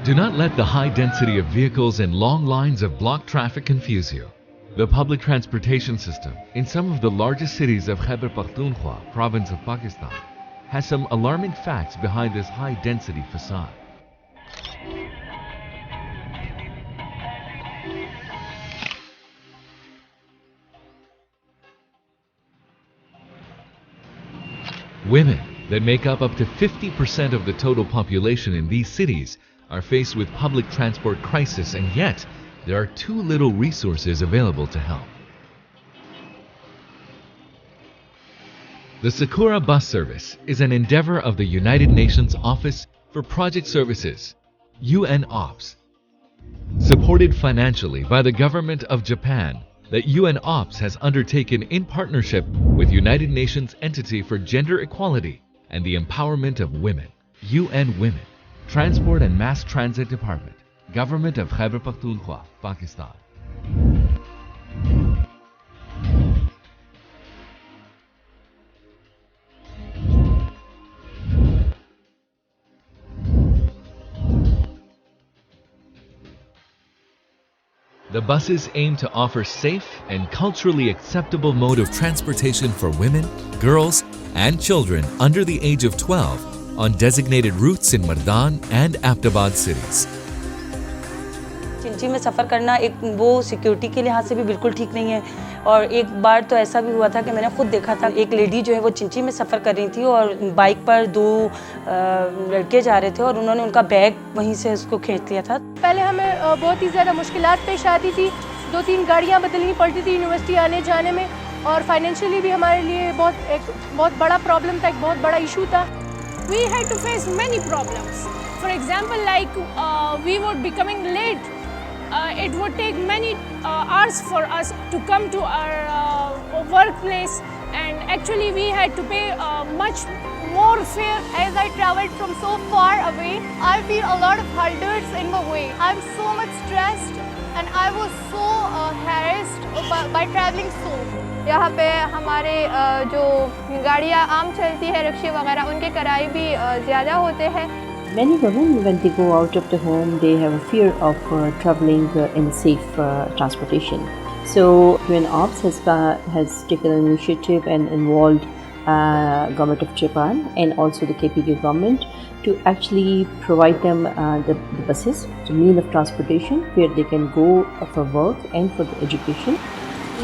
Do not let the high density of vehicles and long lines of blocked traffic confuse you. The public transportation system in some of the largest cities of Khyber Pakhtunkhwa, province of Pakistan, has some alarming facts behind this high density facade. Women, that make up to 50% of the total population in these cities, are faced with public transport crisis, and yet there are too little resources available to help. The Sakura Bus Service is an endeavor of the United Nations Office for Project Services, UNOPS. Supported financially by the government of Japan, that UNOPS has undertaken in partnership with United Nations Entity for Gender Equality and the Empowerment of Women, UN Women, Transport and Mass Transit Department, Government of Khyber Pakhtunkhwa, Pakistan. The buses aim to offer safe and culturally acceptable mode of transportation for women, girls, and children under the age of 12 on designated routes in Mardan and Aptabad cities. चिंची में सफ़र करना एक वो security के लिहाज से भी बिल्कुल ठीक नहीं है और एक बार तो ऐसा भी हुआ था कि मैंने खुद देखा था एक लेडी जो है वो चिंची में सफ़र कर रही थी और बाइक पर दो लड़के जा रहे थे और उन्होंने उनका बैग वहीं से उसको खींच लिया था। पहले हमें बहुत ही ज़्यादा मुश्किलात पेश आती थी, 2-3 गाड़ियाँ बदलनी पड़ती थी यूनिवर्सिटी आने जाने में और फाइनेंशियली भी हमारे लिए बहुत बड़ा प्रॉब्लम था, एक बहुत बड़ा इशू था। We had to face many problems. For example, like we were becoming late. It would take many hours for us to come to our workplace, and actually we had to pay much more fare. As I traveled from so far away, I feel a lot of hurdles in the way. I'm so much stressed and I was so harassed by traveling so. यहाँ पे हमारे जो गाड़ियाँ आम चलती है रिक्शे वगैरह उनके किराए भी ज़्यादा होते हैं। Many women, when they go out of the home, they have a fear of traveling in safe transportation. So UNOPS has taken an initiative and involved government of Japan and also the KPK government to actually provide them the buses, the mean of transportation where they can go for work and for the education.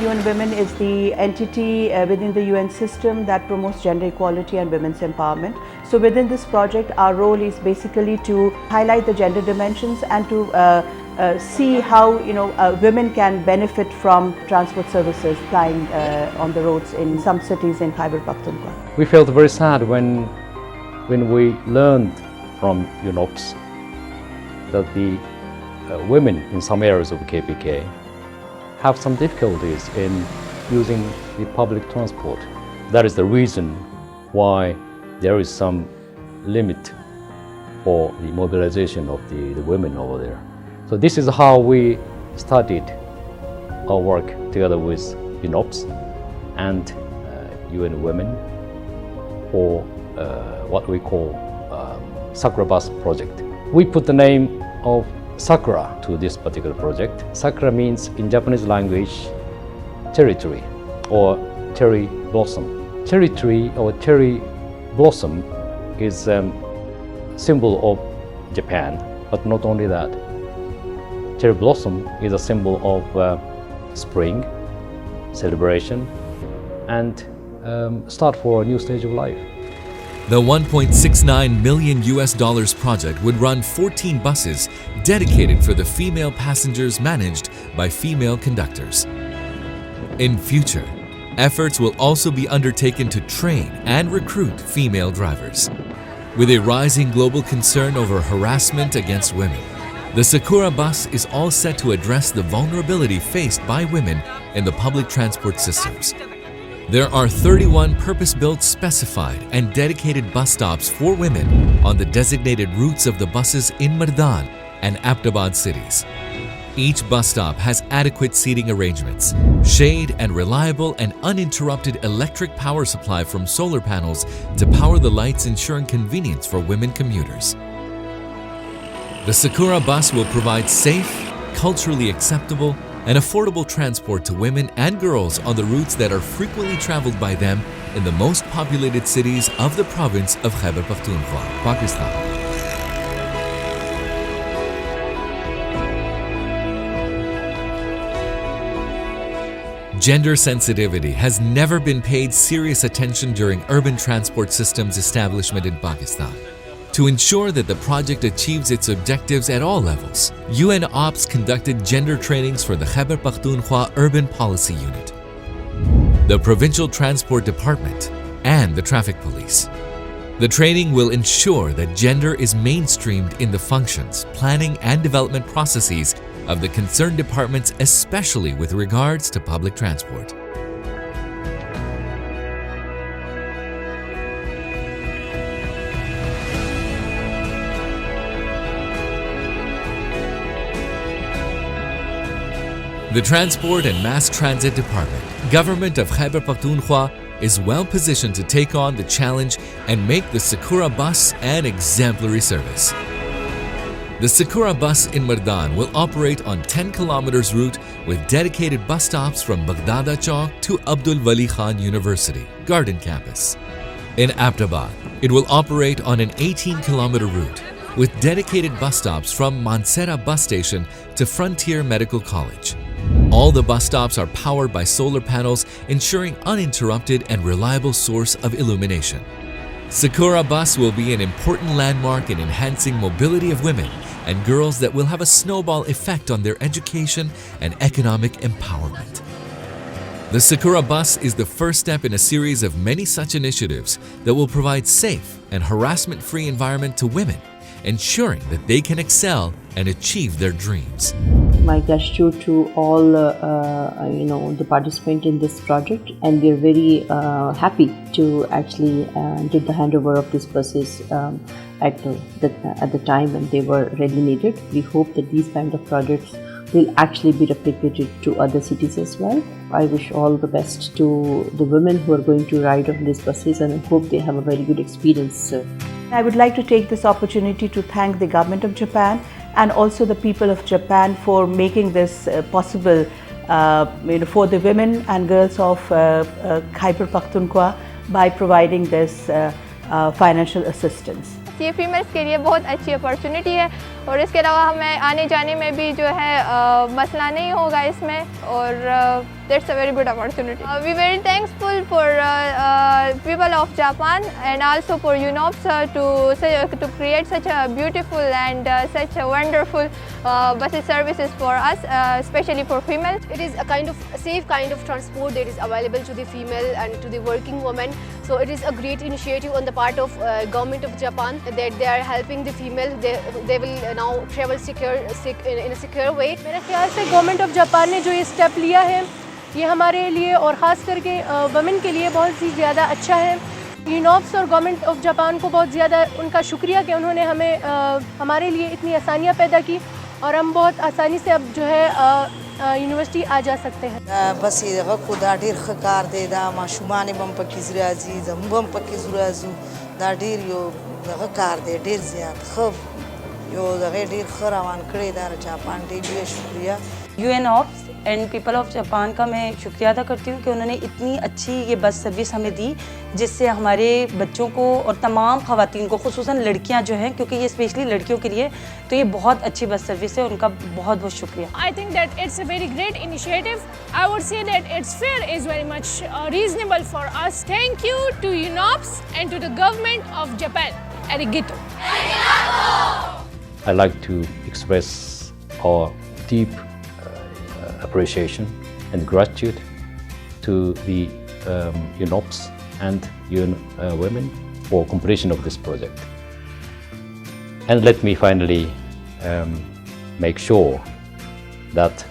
UN Women is the entity within the UN system that promotes gender equality and women's empowerment. So within this project, our role is basically to highlight the gender dimensions and to see how women can benefit from transport services plying on the roads in some cities in Khyber Pakhtunkhwa. We felt very sad when we learned from UNOPS that the women in some areas of KPK have some difficulties in using the public transport. That is the reason why there is some limit for the mobilization of the women over there. So this is how we started our work together with UNOPS and UN Women for what we call Sakura Bus project. We put the name of Sakura to this particular project. Sakura means in Japanese language cherry tree or cherry blossom. Cherry tree or cherry blossom is a symbol of Japan, but not only that. Cherry blossom is a symbol of spring, celebration, and start for a new stage of life. The $1.69 million project would run 14 buses dedicated for the female passengers managed by female conductors. In future, efforts will also be undertaken to train and recruit female drivers. With a rising global concern over harassment against women, the Sakura Bus is all set to address the vulnerability faced by women in the public transport systems. There are 31 purpose-built, specified, and dedicated bus stops for women on the designated routes of the buses in Mardan and Aptabad cities. Each bus stop has adequate seating arrangements, shade, and reliable and uninterrupted electric power supply from solar panels to power the lights, ensuring convenience for women commuters. The Sakura bus will provide safe, culturally acceptable, and affordable transport to women and girls on the routes that are frequently traveled by them in the most populated cities of the province of Khyber Pakhtunkhwa, Pakistan. Gender sensitivity has never been paid serious attention during urban transport systems establishment in Pakistan. To ensure that the project achieves its objectives at all levels, UNOPS conducted gender trainings for the Khyber Pakhtunkhwa Urban Policy Unit, the Provincial Transport Department, and the Traffic Police. The training will ensure that gender is mainstreamed in the functions, planning, and development processes of the concerned departments, especially with regards to public transport. The Transport and Mass Transit Department, Government of Khyber Pakhtunkhwa, is well positioned to take on the challenge and make the Sakura bus an exemplary service. The Sakura bus in Mardan will operate on 10 kilometers route with dedicated bus stops from Baghdada Chowk to Abdul Wali Khan University, Garden Campus. In Abtabad, it will operate on an 18-kilometer route with dedicated bus stops from Mansehra bus station to Frontier Medical College. All the bus stops are powered by solar panels, ensuring uninterrupted and reliable source of illumination. Sakura Bus will be an important landmark in enhancing mobility of women and girls that will have a snowball effect on their education and economic empowerment. The Sakura Bus is the first step in a series of many such initiatives that will provide safe and harassment-free environment to women, ensuring that they can excel and achieve their dreams. My gratitude to all the participants in this project, and we are very happy to actually did the handover of these buses at the time when they were really needed. We hope that these kind of projects will actually be replicated to other cities as well. I wish all the best to the women who are going to ride on these buses, and I hope they have a very good experience. I would like to take this opportunity to thank the government of Japan and also the people of Japan for making this possible for the women and girls of Khyber Pakhtunkhwa by providing this financial assistance. ये females के लिए बहुत अच्छी opportunity है और इसके अलावा हमें आने जाने में भी जो है मसला नहीं होगा इसमें और that's a very good opportunity. We very thankful for people of Japan and also for UNOPS to create such a beautiful and such a wonderful bus services for us, especially for females. It is a kind of safe kind of transport that is available to the female and to the working woman. So it is a great initiative on the part of government of Japan that they are helping the female. They will now travel in a secure way. मेरे ख्याल से government of Japan ने जो ये step लिया है ये हमारे लिए और ख़ास करके वुमेन के लिए बहुत ही ज़्यादा अच्छा है। यूनॉप्स और गवर्नमेंट ऑफ जापान को बहुत ज़्यादा उनका शुक्रिया कि उन्होंने हमें हमारे लिए इतनी आसानियाँ पैदा की और हम बहुत आसानी से अब जो है यूनिवर्सिटी आ जा सकते हैं। बस ये खुदा ढेर खकार दे दा माशुमाने बम पकी ज़राजी ज़म्बम पकी ज़राजू दा ढेर यो खकार दे ढेर ज़्यादा खब यो ढेर खरावान करे दा जापान ढेर शुक्रिया। UNOPS and people of Japan का मैं शुक्रिया अदा करती हूँ कि उन्होंने इतनी अच्छी ये बस सर्विस हमें दी जिससे हमारे बच्चों को और तमाम ख़वातीन को ख़ुसूसन लड़कियाँ जो हैं क्योंकि ये स्पेशली लड़कियों के लिए तो ये बहुत अच्छी बस सर्विस है उनका बहुत बहुत शुक्रिया। I think that it's a very great initiative. I would say that its fare is very much reasonable for us. Thank you to UNOPS and to the government of Japan. Arigato. I'd like to express our deep appreciation and gratitude to the UNOPS and UN women for completion of this project. And let me finally make sure that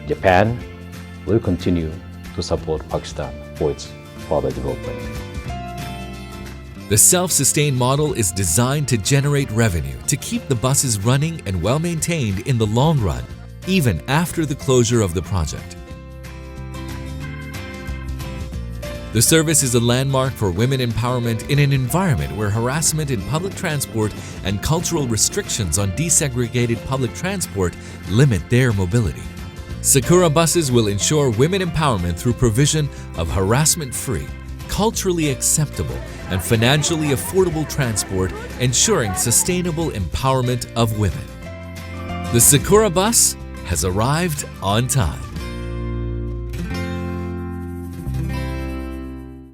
Japan will continue to support Pakistan for its further development. The self-sustained model is designed to generate revenue to keep the buses running and well-maintained in the long run, even after the closure of the project. The service is a landmark for women empowerment in an environment where harassment in public transport and cultural restrictions on desegregated public transport limit their mobility. Sakura buses will ensure women empowerment through provision of harassment-free, culturally acceptable, and financially affordable transport, ensuring sustainable empowerment of women. The Sakura bus has arrived on time.